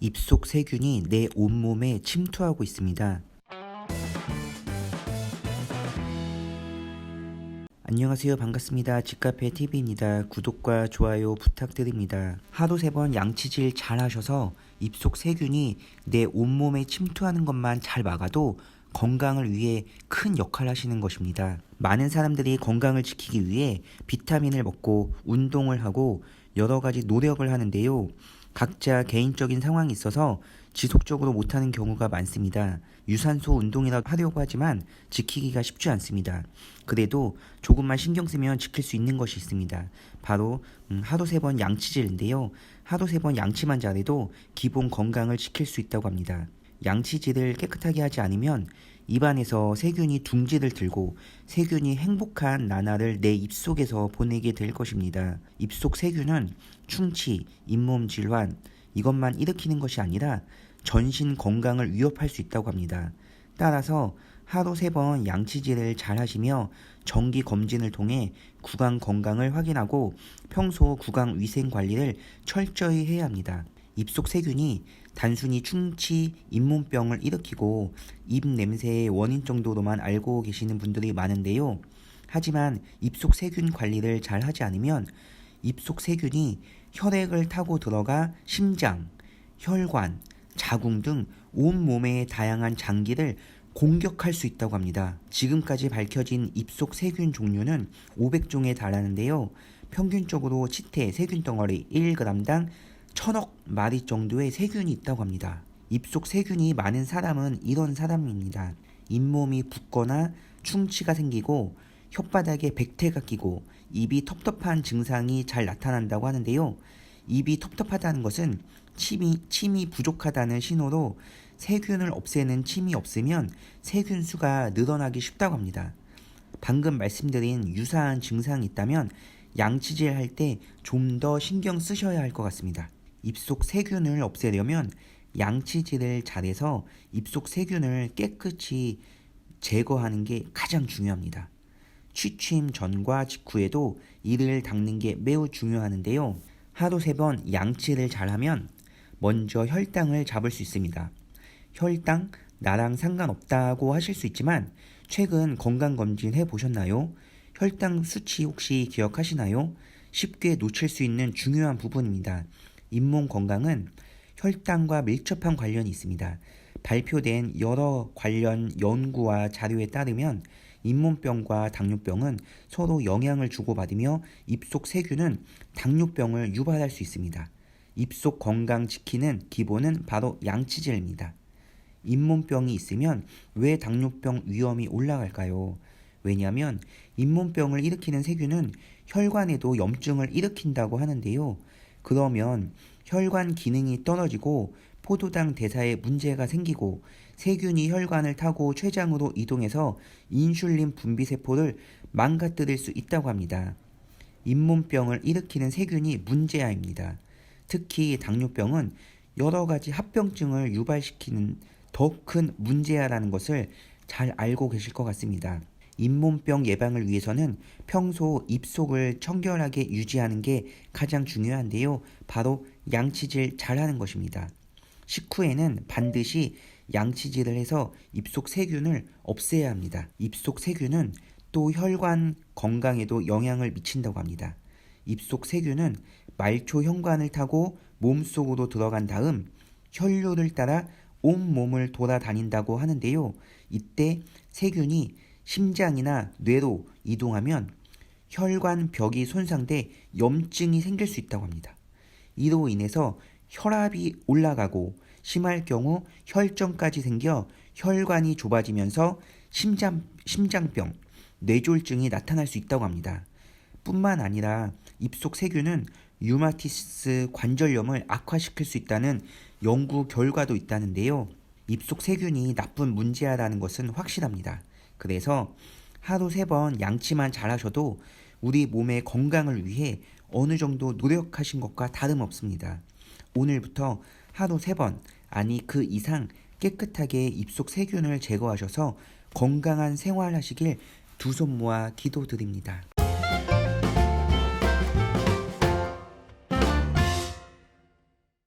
입속 세균이 내 온몸에 침투하고 있습니다. 안녕하세요. 반갑습니다. 집카페 TV입니다. 구독과 좋아요 부탁드립니다. 하루 3번 양치질 잘 하셔서 입속 세균이 내 온몸에 침투하는 것만 잘 막아도 건강을 위해 큰 역할을 하시는 것입니다. 많은 사람들이 건강을 지키기 위해 비타민을 먹고 운동을 하고 여러 가지 노력을 하는데요. 각자 개인적인 상황이 있어서 지속적으로 못하는 경우가 많습니다. 유산소 운동이라도 하려고 하지만 지키기가 쉽지 않습니다. 그래도 조금만 신경 쓰면 지킬 수 있는 것이 있습니다. 바로 하루 3번 양치질인데요. 하루 3번 양치만 잘해도 기본 건강을 지킬 수 있다고 합니다. 양치질을 깨끗하게 하지 않으면 입안에서 세균이 둥지를 들고 세균이 행복한 나날을 내 입속에서 보내게 될 것입니다. 입속 세균은 충치, 잇몸 질환 이것만 일으키는 것이 아니라 전신 건강을 위협할 수 있다고 합니다. 따라서 하루 3번 양치질을 잘 하시며 정기 검진을 통해 구강 건강을 확인하고 평소 구강 위생 관리를 철저히 해야 합니다. 입속 세균이 단순히 충치, 잇몸병을 일으키고 입 냄새의 원인 정도로만 알고 계시는 분들이 많은데요. 하지만 입속 세균 관리를 잘 하지 않으면 입속 세균이 혈액을 타고 들어가 심장, 혈관, 자궁 등 온몸의 다양한 장기를 공격할 수 있다고 합니다. 지금까지 밝혀진 입속 세균 종류는 500종에 달하는데요. 평균적으로 치태 세균 덩어리 1g당 1000억 마리 정도의 세균이 있다고 합니다. 입속 세균이 많은 사람은 이런 사람입니다. 잇몸이 붓거나 충치가 생기고 혓바닥에 백태가 끼고 입이 텁텁한 증상이 잘 나타난다고 하는데요. 입이 텁텁하다는 것은 침이 부족하다는 신호로 세균을 없애는 침이 없으면 세균 수가 늘어나기 쉽다고 합니다. 방금 말씀드린 유사한 증상이 있다면 양치질 할 때 좀 더 신경 쓰셔야 할 것 같습니다. 입속 세균을 없애려면 양치질을 잘해서 입속 세균을 깨끗이 제거하는 게 가장 중요합니다. 취침 전과 직후에도 이를 닦는 게 매우 중요하는데요. 하루 3번 양치를 잘하면 먼저 혈당을 잡을 수 있습니다. 혈당 나랑 상관없다고 하실 수 있지만 최근 건강검진 해보셨나요? 혈당 수치 혹시 기억하시나요? 쉽게 놓칠 수 있는 중요한 부분입니다. 잇몸 건강은 혈당과 밀접한 관련이 있습니다. 발표된 여러 관련 연구와 자료에 따르면 잇몸병과 당뇨병은 서로 영향을 주고받으며 입속 세균은 당뇨병을 유발할 수 있습니다. 입속 건강 지키는 기본은 바로 양치질입니다. 잇몸병이 있으면 왜 당뇨병 위험이 올라갈까요? 왜냐하면 잇몸병을 일으키는 세균은 혈관에도 염증을 일으킨다고 하는데요. 그러면 혈관 기능이 떨어지고 포도당 대사에 문제가 생기고 세균이 혈관을 타고 췌장으로 이동해서 인슐린 분비 세포를 망가뜨릴 수 있다고 합니다. 잇몸병을 일으키는 세균이 문제아입니다. 특히 당뇨병은 여러 가지 합병증을 유발시키는 더 큰 문제아라는 것을 잘 알고 계실 것 같습니다. 잇몸병 예방을 위해서는 평소 입속을 청결하게 유지하는 게 가장 중요한데요. 바로 양치질 잘하는 것입니다. 식후에는 반드시 양치질을 해서 입속 세균을 없애야 합니다. 입속 세균은 또 혈관 건강에도 영향을 미친다고 합니다. 입속 세균은 말초 혈관을 타고 몸속으로 들어간 다음 혈류를 따라 온몸을 돌아다닌다고 하는데요. 이때 세균이 심장이나 뇌로 이동하면 혈관 벽이 손상돼 염증이 생길 수 있다고 합니다. 이로 인해서 혈압이 올라가고 심할 경우 혈전까지 생겨 혈관이 좁아지면서 심장병, 뇌졸중이 나타날 수 있다고 합니다. 뿐만 아니라 입속 세균은 류마티스 관절염을 악화시킬 수 있다는 연구 결과도 있다는데요. 입속 세균이 나쁜 문제아라는 것은 확실합니다. 그래서 하루 3번 양치만 잘하셔도 우리 몸의 건강을 위해 어느 정도 노력하신 것과 다름없습니다. 오늘부터 하루 3번, 아니 그 이상 깨끗하게 입속 세균을 제거하셔서 건강한 생활하시길 두 손 모아 기도드립니다.